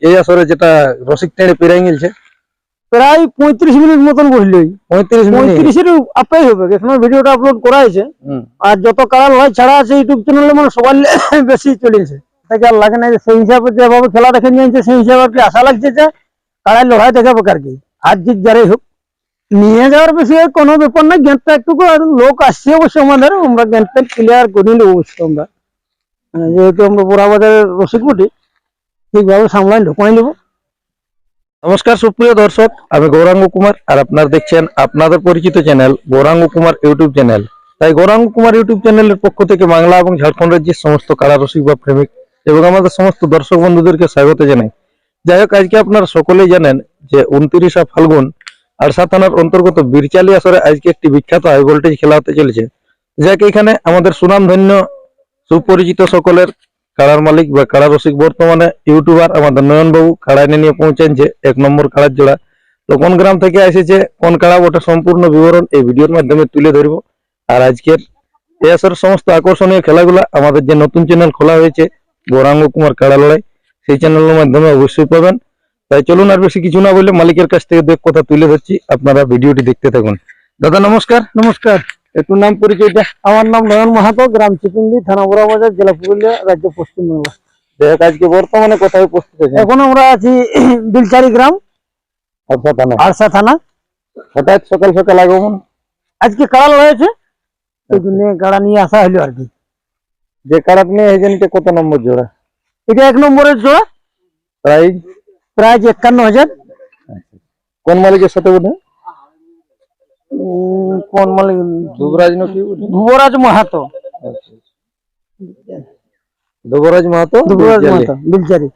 এই আসরে যেটা রসিক টেনে পেরাই গেছে প্রায় 35 মিনিট মতন বসলো। 35 আপেই হবে, এখনো ভিডিওটা আপলোড করা হয়েছে। আর যত কারাল হয় ছাড়া আছে ইউটিউব চ্যানেলে, মানে সবার বেশি চলেছে, তাকে আর লাগে না। সেই হিসাবে যেভাবে খেলা দেখে নিয়েছে সেই হিসাবে আর কি আশা লাগছে যে কারাই লড়াই দেখাবো আর কি। আর জিত যারাই হোক, নিয়ে যাওয়ার বেশি কোনো ব্যাপার না। গেমটা একটু লোক আসছে অবশ্য আমাদের, আমরা গেমটা ক্লিয়ার করে নেবো অবশ্য। আমরা যেহেতু আমরা বোরাবাজারের রসিক বটি, ঠিকভাবে সামলাই ঢোকাই নেবো। নমস্কার সুপ্রিয় দর্শক, আমি গৌরাঙ্গ কুমার, আর আপনারা দেখছেন আপনাদের পরিচিত channel Gauranga Kumar YouTube channel. তাই গৌরাঙ্গ কুমার ইউটিউব চ্যানেলের পক্ষ থেকে বাংলা এবং ঝাড়খণ্ড রাজ্যের সমস্ত কারা রসিক বা প্রেমিক এবং আমাদের সমস্ত দর্শক বন্ধুদেরকে স্বাগত জানাই। যাই হোক, আজকে আপনারা সকলেই জানেন যে 29 ফাল্গুন আরসা থানার অন্তর্গত বীরচালি আসরে আজকে একটি বিখ্যাত হাই ভোল্টেজ খেলা হতে চলেছে। যাকে এখানে আমাদের সুনামধন্য সুপরিচিত সকলের কাড়ার মালিক বা কাড়া রসিক বর্তমানে ইউটিউবার আমাদের নয়নবাবু কাড়ায় নিয়ে পৌঁছেছে 1 নম্বর কাড়ার জোড়া। তো কোন গ্রাম থেকে এসেছে, কোন কাড়া, ওটা সম্পূর্ণ বিবরণ এই ভিডিওর মাধ্যমে তুলে ধরব। আর আজকের এই আসরের সমস্ত আকর্ষণীয় খেলাগুলো আমাদের যে নতুন চ্যানেল খোলা হয়েছে গৌরাঙ্গ কুমার কাড়া লড়াই, সেই চ্যানেলের মাধ্যমে অবশ্যই পাবেন। তাই চলুন আর বেশি কিছু না বলে মালিকের কাছ থেকে 2 কথা তুলে ধরছি, আপনারা ভিডিওটি দেখতে থাকুন। দাদা নমস্কার। নমস্কার। একটু নাম পরিচয়টা। আমার নাম নয়ন মাহাতো, গ্রাম চিপিন্দি, থানা বোরাবাজার, জেলা পুরুলিয়া, রাজ্য পশ্চিমবঙ্গ। আজকে বর্তমানে কোথায় উপস্থিত আছেন? এখন আমরা আছি বিলচারি গ্রাম, আরসা থানা। হঠাৎ সকাল সকাল আগমন? আজকে কাড়া লড়াইছে, এই জন্য কাড়া নিয়ে আসা হলো আর কি। যে কাড়া নিয়ে এসেছেন এটা কত নম্বর জোড়া? এটা 1 নম্বরের জোড়া। প্রাইস? প্রাইস 51,000। কোন মালিকের সাথে ওঠে? কোন মালিক? যুবরাজ নাকি? যুবরাজ মাহাতো। যুবরাজ মাহাতো, বিলচারি।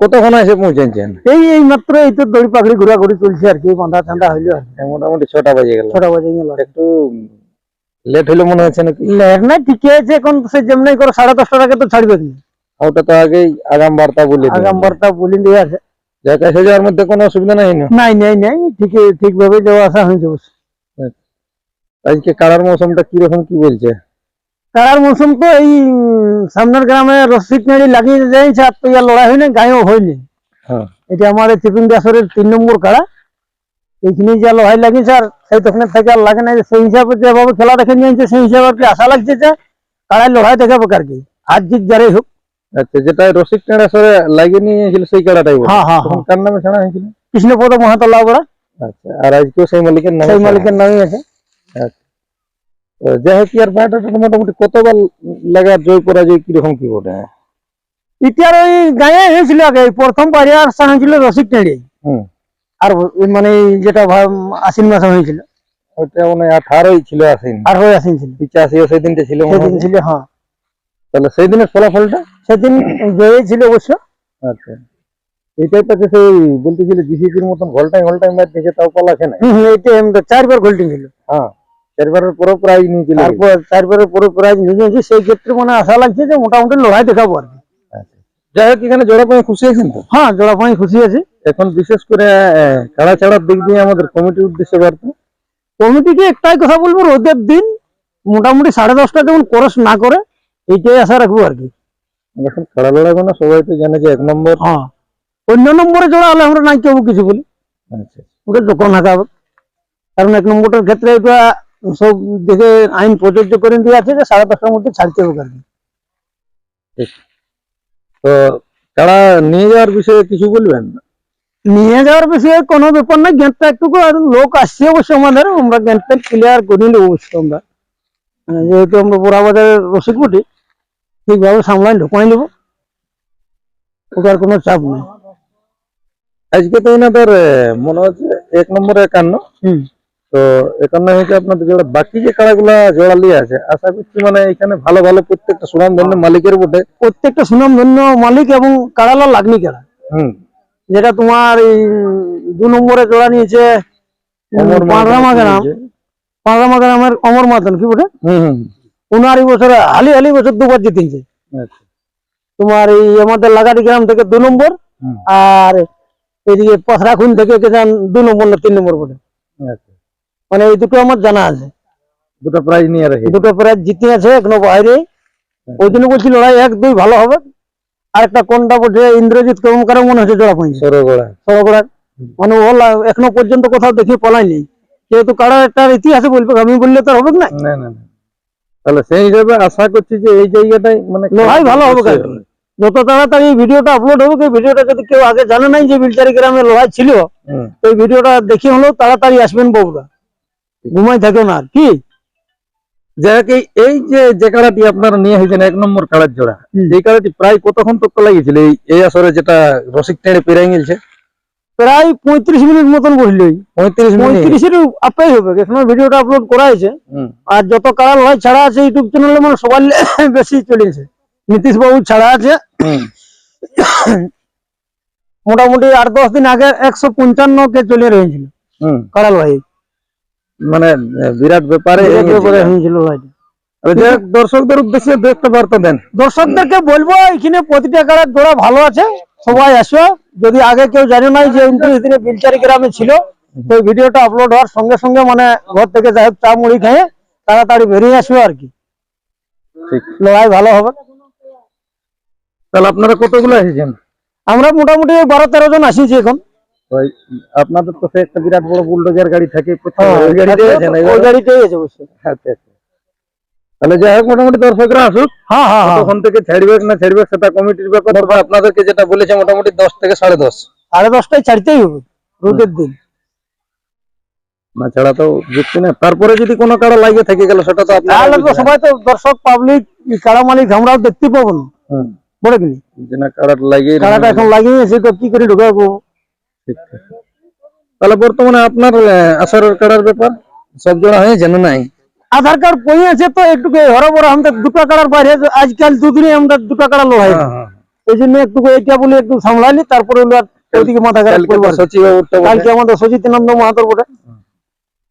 কতক্ষণ এসে পৌঁছেছেন? এই মাত্র এই তো দড়ি পাখড়ি ঘোরাঘুরি চলছে আর কি, বাঁধা ঠান্ডা হইলো আর কি। মোটামুটি 6টা বাজে গেল। 6টা বাজে গেল। একটু লেট হলো মনে হচ্ছে নাকি? লেট না, ঠিকই আছে। এখন সে যেমনি করে 10:30টার আগে তো ছাড়বে কি। ওটা তো আগেই আগাম বার্তা বলি দিয়ে আছে। যাক, এসে যাওয়ার মধ্যে কোনো অসুবিধা নাই? নাই, ঠিকভাবে যাওয়া আসা হয়ে যাবে। আজকে কাড়ার মৌসুমটা কিরকম কি বলছে? কাড়ার মৌসুম তো এই সামনের গ্রামে রসিক নেড়ি লাগিয়ে যাইছে, আর তো ইয়া লড়াই হয়নি, গায়েও হয়নি। এটা আমার চিপিন্দি আসরের 3 নম্বর কাড়া। এইখানে যা লড়াই লাগিয়েছে, আর সেই তখন থেকে আর লাগে না। সেই হিসাবে যেভাবে খেলা দেখে নিয়েছে সেই হিসাবে আর কি আশা লাগছে যে কাড়াই লড়াই দেখাবো আর কি। আর জিত যারাই হোক। আচ্ছা, যেটা রসিক টেনে আসরে লাগিয়ে নিয়েছিল সেই কাড়াটাই? হ্যাঁ। কার নামে ছাড়া হয়েছিল? কৃষ্ণপদ মাহাতো লাউড়া। আচ্ছা, আর আজকেও সেই মালিকের নামই আছে। আচ্ছা, যাই হোক, আর ব্যাটাটা মোটামুটি কতবার লাগার জয় পরাজয় কিরকম কি ওঠে? ইতিহার ওই গায়ে হয়েছিল আগে, প্রথম বাড়ি আসা হয়েছিল রসিক টেনে। আর মানে যেটা আশ্বিন মাসে হয়েছিল, ওটা মানে 18 ছিল। আশ্বিন ছিল। 85 সেই দিনটা ছিল। হ্যাঁ। তাহলে সেই দিনের ফলাফলটা? সেদিন জয় ছিল অবশ্য। আচ্ছা, এটাই তো সেই বলতেছিল জিসিপির মতন ঘোলটাই ম্যাচ দেখে তাও পালাছে না। এইটা 4বার গোল্ডিং ছিল। হ্যাঁ, 4বারের পুরো প্রাইজ নিয়েছিল। তারপর 4বারের পুরো প্রাইজ নিয়েছে। সেই ক্ষেত্রে মানে আশা লাগছে যে মোটামুটি লড়াই দেখাবো আর কি। যাই হোক, এখানে জোড়া পায়ে খুশি আছেন তো? হ্যাঁ, জোড়া পায়ে খুশি আছি। এখন বিশেষ করে কাড়া ছাড়ার দিক দিয়ে আমাদের কমিটির উদ্দেশ্যে বার্তা। কমিটিকে একটাই কথা বলবো, রোদের দিন মোটামুটি 10:30টা যেমন ক্রস না করে, এইটাই আশা রাখবো আর কি। এখন খেলা লড়াই মানে সবাই তো জানে যে 1 নম্বর। হ্যাঁ, অন্য নম্বরে জোড়া হলে আমরা নাই কেউ কিছু বলি। আচ্ছা, ওকে যখন হাঁকাবে, কারণ 1 নম্বরের ক্ষেত্রে এটা সব দেখে আইন প্রযোজ্য করে দিয়ে আছে যে 10:30টার মধ্যে ছাড়তে হবে আর কি। তো কাড়া নিয়ে যাওয়ার বিষয়ে কিছু বলবেন? নিয়ে যাওয়ার বিষয়ে কোনো ব্যাপার না। গেটটা একটু লোক আসছে অবশ্য আমাদের, আমরা গেটটা ক্লিয়ার করে নেবো অবশ্য। আমরা যেহেতু আমরা বোরাবাজারের রসিক বটি, ঠিকভাবে সামলাই ঢোকাই নেবো, ওটার কোনো চাপ নেই। আজকে তো এনাদের মনে হচ্ছে 1 নম্বরে 51। তো 51 হয়েছে আপনাদের জোড়া। বাকি যে কাড়াগুলা জোড়া লিয়ে আছে, আশা করছি মানে এখানে ভালো ভালো প্রত্যেকটা সুনামধন্য মালিকের বটে। প্রত্যেকটা সুনামধন্য মালিক এবং কাড়ালা লাগনি কাড়া। যেটা তোমার এই 2 নম্বরে জোড়া নিয়েছে পাঁড়ামা গ্রামের অমর মাতন, কি বটে, 15 বছরে হালি বছর 2বার জিতেছে। তোমার এই আমাদের লাগাটি গ্রাম থেকে 2 নম্বর, আর এদিকে পথরাখুন থেকে 2 নম্বর না 3 নম্বর বটে। মানে এই দুটো আমার জানা আছে। 2টা প্রাইজ নিয়ে রাখি, 2টা প্রাইজ জিতে আছে এখনো বাইরে। ওই জন্য বলছি লড়াই 1-2 ভালো হবে। আর একটা কোনটা বলছে ইন্দ্রজিৎ কর্মকার মনে হচ্ছে জোড়া পয়েছে সরগোড়া। সরগড়ার, মানে ও এখনো পর্যন্ত কোথাও দেখে পলাইনি, যেহেতু কারার একটা ইতিহাসে বলবে, আমি বললে তো হবে না। না না না, তাহলে সেই হিসাবে আশা করছি যে এই জায়গাটাই মানে লোহাই ভালো হবে অবশ্যই কালকে। যত তাড়াতাড়ি এই ভিডিওটা আপলোড হবে, এই ভিডিওটা যদি কেউ আগে জানে নাই যে বিলচারি গ্রামে লোহাই ছিল, হুম। তো এই ভিডিওটা দেখে হলেও তাড়াতাড়ি আসবেন বউরা, ঘুমাই থাকো না আর কি। যাই হোক, এই যে কাড়াটি আপনারা নিয়ে হয়েছেন 1 নম্বর কাড়ার জোড়া, হুম। এই কাড়াটি প্রায় কতক্ষণ তক লাগিয়েছিল এই আসরে, যেটা রসিক টেনে পেরাই গেছে? প্রায় 35 মিনিট মতন বসলো, 35 মিনিট। 35-এর আপেই হবে, এখন ভিডিওটা আপলোড করা হয়েছে। হুম। আর যত কারাল হয় ছাড়া আছে ইউটিউব চ্যানেলে, মানে সবাই বেশি চলেছে। নীতিশ বাবু ছাড়া আছে হুম। মোটামুটি 8-10 দিন আগে 155 কে চলে রয়েছিল হুম। কারাল ভাই, মানে বিরাট ব্যাপারে হয়েছিল ভাই। যাই হোক, দর্শকদের উদ্দেশ্যে দু একটা বার্তা দেন। দর্শকদেরকে বলবো, এখানে প্রতিটা কারার জোড়া ভালো আছে, সবাই আসো। যদি আগে কেউ জানে নাই যে 29 দিনে বিলচারি গ্রামে ছিল, তো এই ভিডিওটা আপলোড হওয়ার সঙ্গে সঙ্গে মানে ঘর থেকে যাই হোক চা মুড়ি খেয়ে তাড়াতাড়ি বেরিয়ে আসবে আর কি, ঠিক। লড়াই ভালো হবে। তাহলে আপনারা কতগুলো এসেছেন? আমরা মোটামুটি 12-13 জন আসিছি এখন। ওই আপনাদের তো সে একটা বিরাট বড় বুলডোজার গাড়ি থাকে, ওই গাড়িতে আছেন? ওই গাড়িতেই আছে অবশ্যই। আচ্ছা আচ্ছা। তাহলে যাই হোক, মোটামুটি দর্শকরা আসুক। হ্যাঁ হ্যাঁ হ্যাঁ, তখন থেকে ছাড়বে না ছাড়বে সেটা কমিটির ব্যাপার। তবে আপনাদেরকে যেটা বলেছে মোটামুটি 10 থেকে 10:30। 10:30টায় ছাড়তেই হবে রোদের দিন, না ছাড়া তো যুক্তি না। তারপরে যদি কোনো কারো লাগিয়ে থেকে গেল সেটা তো তাহলে তো আপনারা সবাই তো দর্শক পাবলিক কারা মালিক আমরাও দেখতে পাবো না, হুম, বলে কিনি যে না কারো লাগিয়ে কারাটা এখন লাগিয়ে এসে তো কি করে ঢুকাবো। ঠিক ঠিক। তাহলে বর্তমানে আপনার আসরের কাড়ার ব্যাপার সব জোড়া হয়েছে না নাই? আধার কার্ড কই আছে তো একটু হরবর, আমাদের 2টা কারার বাইরে আজকাল দুদিনে আমরা 2টা কারা লোহাই, হ্যাঁ হ্যাঁ। এই জন্য একটু এইটা বলে একটু সামলাইনি, তারপরে ওইদিকে মাথা খারাপ কালকে করবো তো আর কি। সচিবাবুরটা বটে। কালকে আমাদের সচিতানন্দ মাহাতোর বটে।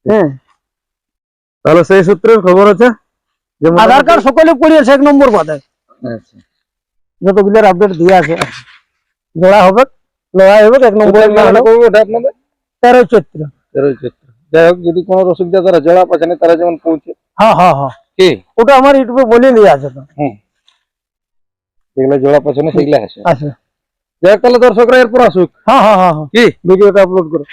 হ্যাঁ, তাহলে সেই সূত্রের খবর আছে যে আধার কার্ড সকলে পড়িয়েছে 1 নম্বর বাদে, আচ্ছা। যতগুলোর আপডেট দিয়ে আছে। জোড়া হবে, লড়াই হবে 1 নম্বর না হলো ওটা আপনাদের 13 চৈত্র। 13 চৈত্র। যাই হোক, যদি কোনো রসিকদা তারা জোড়া পাচ্ছে না, তারা যেমন পৌঁছে হ্যাঁ হ্যাঁ হ্যাঁ, কি ওটা আমার ইউটিউবে বলে দিয়ে আছে তো। হুম, যেগুলো জোড়া পাচ্ছে না সেগুলো আসে। আচ্ছা, যাই হোক, তাহলে দর্শকরা এরপর আসুক হ্যাঁ হ্যাঁ হ্যাঁ হ্যাঁ, কি ভিডিওটা আপলোড করো।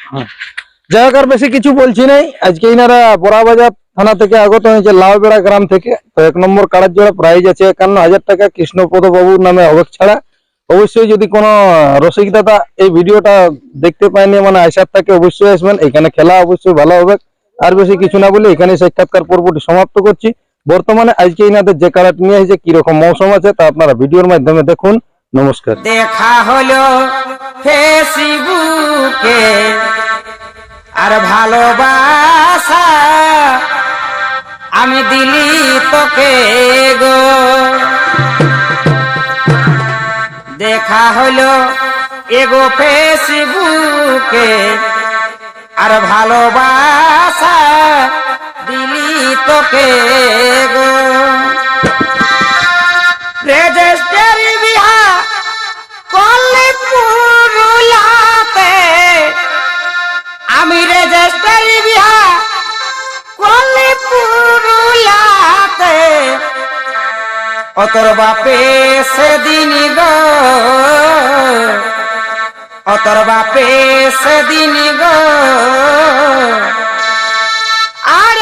যাই হোক, আর বেশি কিছু বলছি নাই। আজকে ইনারা বড়াবাজার থানা থেকে আগত হয়েছে লাউবেড়া গ্রাম থেকে। তো 1 নম্বর কাড়ার জোড়া প্রাইজ আছে 51,000 টাকা, কৃষ্ণপদ বাবুর নামে হবে ছাড়া। অবশ্যই যদি কোনো রসিক দাদা এই ভিডিওটা দেখতে পায়নি, মানে আসার থাকে, অবশ্যই আসবেন। এখানে খেলা অবশ্যই ভালো হবে। আর বেশি কিছু না বলে এখানে সাক্ষাৎকার পর্বটি সমাপ্ত করছি। বর্তমানে আজকে ইনাদের যে কাড়াটি নিয়ে এসেছে, কিরকম মৌসুম আছে তা আপনারা ভিডিওর মাধ্যমে দেখুন। নমস্কার। দেখা হলো ফেসবুকে আর ভালোবাসা আমি দিলি তোকে গো, দেখা হলো এগো ফেসবুকে আর ভালোবাসা দিলি তোকে গো, রেজিস্ট্রি বিহা করলে পুরুলাতে, আমি রেজিস্ট্রি বিহা করলে পুরুলাতে, অতর বাপে সেদিন গো, অতর বাপে সেদিন গো, আর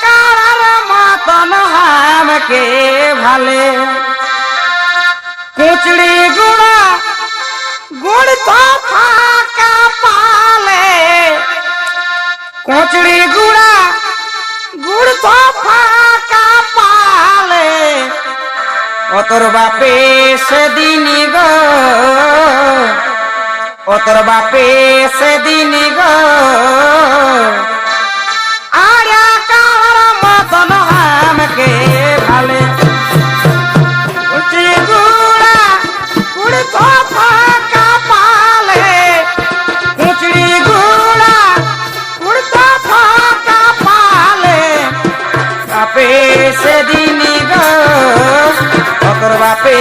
কারার মতন আমাকে ভালে, কুচড়ি গুড়া গুড় তো ফাঁকা পালে, কুচড়ি গুড়া গুড় তো ফাঁকা পালে, অতর বাপে সেদিন গো, অতর বাপে সেদিন গো, আর কার মতন আমাকে ভালে, কুচড়ি গুড়া গুড় তো ফাঁকা পালে, কুচড়ি গুড়া গুড় তো ফাঁকা পালে, বাপে সেদিন গো, অতর বাপে